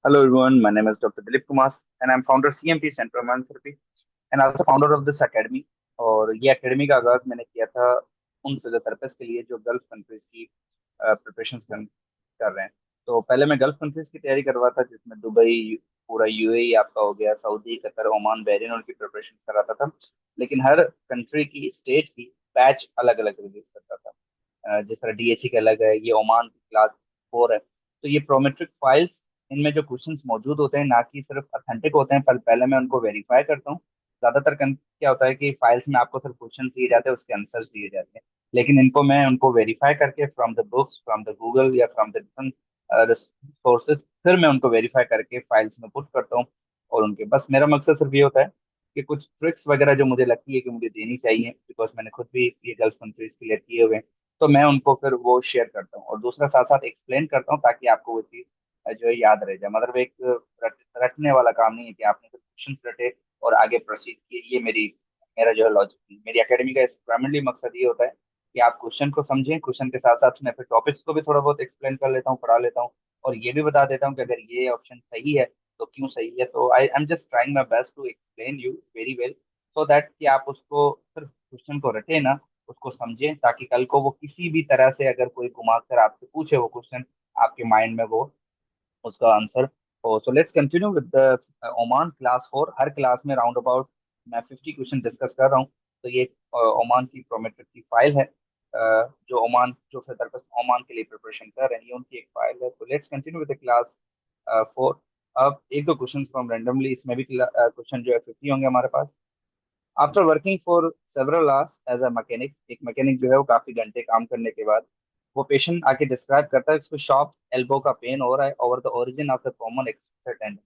Hello everyone, my name is Dr. Dilip Kumar and I'm founder CMT Center of Mind Therapy and also founder of this academy। और ये academy का आगाज मैंने किया था उन फिजियोथेरेपिस्ट के लिए जो गल्फ कंट्रीज की प्रिपरेशन कर रहे हैं। तो पहले मैं गल्फ कंट्रीज की तैयारी कर रहा था जिसमें दुबई, पूरा यूएई आपका हो गया, सऊदी, कतर, ओमान, बहरीन, उनकी प्रिपरेशन कराता था। लेकिन हर कंट्री की स्टेट की बैच अलग अलग रिलीज करता था। जिस तरह डीएससी का अलग है, ये ओमान की क्लास 4 है। तो ये प्रोमेट्रिक फाइल्स, इनमें जो क्वेश्चंस मौजूद होते हैं ना कि सिर्फ अथेंटिक होते हैं, पर पहले मैं उनको वेरीफाई करता हूँ। ज्यादातर क्या होता है कि फाइल्स में आपको सिर्फ क्वेश्चन दिए जाते हैं, उसके आंसर्स दिए जाते हैं। लेकिन इनको मैं उनको वेरीफाई करके from the books, from the Google या फ्रॉम द डिफरेंट सोर्सेज, फिर मैं उनको वेरीफाई करके फाइल्स में पुट करता हूँ। और उनके बस मेरा मकसद सिर्फ ये होता है कि कुछ ट्रिक्स वगैरह जो मुझे लगती है कि मुझे देनी चाहिए, बिकॉज मैंने खुद भी ये गल्फ कंट्रीज क्लियर किए हुए हैं, तो मैं उनको फिर वो शेयर करता हूँ और दूसरा साथ साथ एक्सप्लेन करता हूँ ताकि आपको वो चीज जो है याद रह जाए। मतलब एक रटने वाला काम नहीं है कि आपने सिर्फ क्वेश्चन रटे और आगे प्रोसीड किए। ये मेरा जो है लॉजिक, मेरी एकेडमी का प्राइमरी मकसद ये होता है कि आप क्वेश्चन को समझें, क्वेश्चन के साथ साथ मैं फिर टॉपिक्स को भी थोड़ा बहुत एक्सप्लेन कर लेता हूँ, पढ़ा लेता हूँ और ये भी बता देता हूँ कि अगर ये ऑप्शन सही है तो क्यों सही है। तो I am just trying my best to explain you very well, so that कि आप उसको सिर्फ क्वेश्चन को रटे ना, उसको समझें, ताकि कल को वो किसी भी तरह से अगर कोई घुमा कर आपसे पूछे वो क्वेश्चन, आपके माइंड में वो उसका आंसर हो। So let's continue with the Oman class 4। Her class में राउंड अबाउट मैं 50 क्वेश्चन डिस्कस कर रहा हूँ। तो ये ओमान की प्रोमेट्रिक की फाइल है, जो ओमान जो फिजियोथेरेपिस्ट ओमान के लिए प्रिपरेशन कर रहे हैं, ये उनकी एक फाइल है। तो let's continue with the class 4। अब एक दो क्वेश्चन फ्रॉम रेंडमली, इसमें भी क्वेश्चन जो है 50 होंगे हमारे पास। After working for several hours as a mechanic, एक मैकेनिक जो है वो काफी घंटे काम करने के बाद वो पेशेंट आके डिस्क्राइब करता है उसको शॉप एल्बो का पेन हो रहा है over the origin of the common extensor tendon.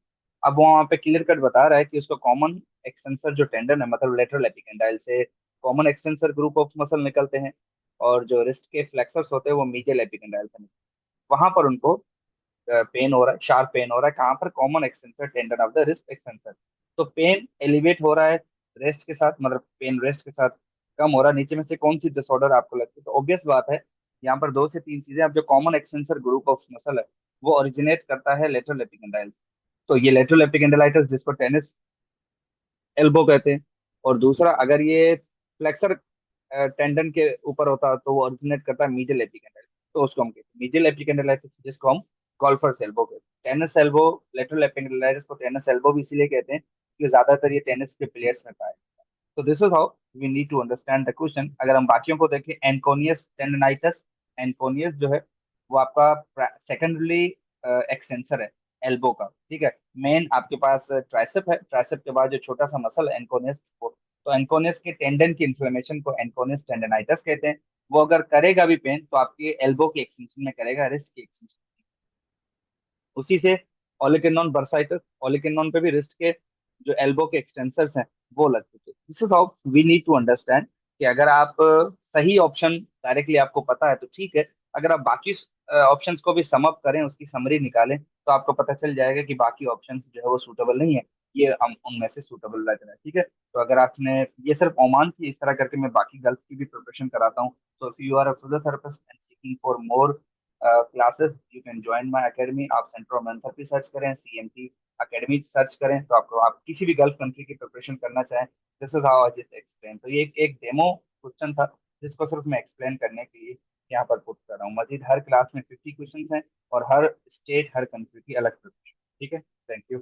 अब वो वहाँ पे क्लियर कट बता रहा है कि उसको कॉमन एक्सटेंसर जो टेंडन है, मतलब लेटरल एपिकेंडाइल से common extensor group of muscle निकलते हैं, और जो रिस्ट के फ्लेक्सर्स होते हैं वो मीडियल एपिकेंडाइल से निकलते हैं। वहां पर उनको पेन हो रहा है, शार्प पेन हो रहा है कहाँ पर, common extensor tendon of the wrist extensor. तो पेन एलिवेट हो रहा है रेस्ट के साथ, मतलब पेन रेस्ट के साथ कम हो रहा है। नीचे में से कौन सी डिसऑर्डर आपको लगती है? तो ऑब्वियस बात है, यहाँ पर दो से तीन चीजें। अब जो common extensor group of muscle है वो ओरिजिनेट करता है लेटरल एपिकेंडाइल। तो ये लेटरल एपिकेंडाइटिस जिसको टेनिस एल्बो कहते हैं। और दूसरा, अगर ये फ्लेक्सर टेंडन के ऊपर होता तो वो ओरिजिनेट करता है मीडियल एपिकेंडाइटिस, तो उसको हम कहते हैं मीडियल एपिकेंडाइटिस, जिसको हम गोल्फर्स एल्बो कहते हैं। टेनिस एल्बो, लेटरल एपिकेंडाइटिस को टेनिस एल्बो भी इसीलिए कहते हैं कि ज्यादातर ये टेनिस के प्लेयर्स में पाया जाता है। तो this is how we need to understand the question. अगर हम बाकियों को देखें, एंकोनियस टेंडनाइटिस, एंकोनियस जो है वो आपका सेकेंडरी एक्सटेंसर है एल्बो का, ठीक है। मेन आपके पास ट्राइसेप है, ट्राइसेप के बाद जो छोटा सा मसल है एंकोनियस, तो एंकोनियस के टेंडन की इन्फ्लेमेशन को एंकोनियस टेंडनाइटिस कहते हैं। वो अगर करेगा भी पेन तो आपके एल्बो की एक्सटेंशन में करेगा, रिस्ट की एक्सटेंशन। उसी से ओलिकेनॉन बर्साइटस, ओलिकेनॉन पे भी रिस्ट के जो एल्बो के एक्सटेंसर्स हैं वो लग चुके। This is how we need to understand कि अगर आप सही ऑप्शन डायरेक्टली आपको पता है तो ठीक है, अगर आप बाकी ऑप्शंस को भी सम अप करें, उसकी समरी निकालें, तो आपको पता चल जाएगा कि बाकी ऑप्शंस जो है वो सूटेबल नहीं है, ये हम उनमें से सूटेबल लग रहा है, ठीक है। तो अगर आपने ये सिर्फ ओमान की, इस तरह करके मैं बाकी गल्फ की भी प्रिपरेशन कराता हूँ। So if you are a physiotherapist and seeking for more classes, you can join my academy. आप सेंटर ऑफ मेंथेरेपी सर्च करें, सीएमटी एकेडमी सर्च करें, तो आपको, आप किसी भी गल्फ कंट्री की प्रिपरेशन करना चाहें, this is how I just explain. तो ये एक डेमो क्वेश्चन था जिसको सिर्फ मैं एक्सप्लेन करने के लिए यहाँ पर पुट कर रहा हूँ। मजीद हर क्लास में 50 क्वेश्चन हैं और हर स्टेट, हर कंट्री की अलग प्रिपरेशन, ठीक है। Thank you.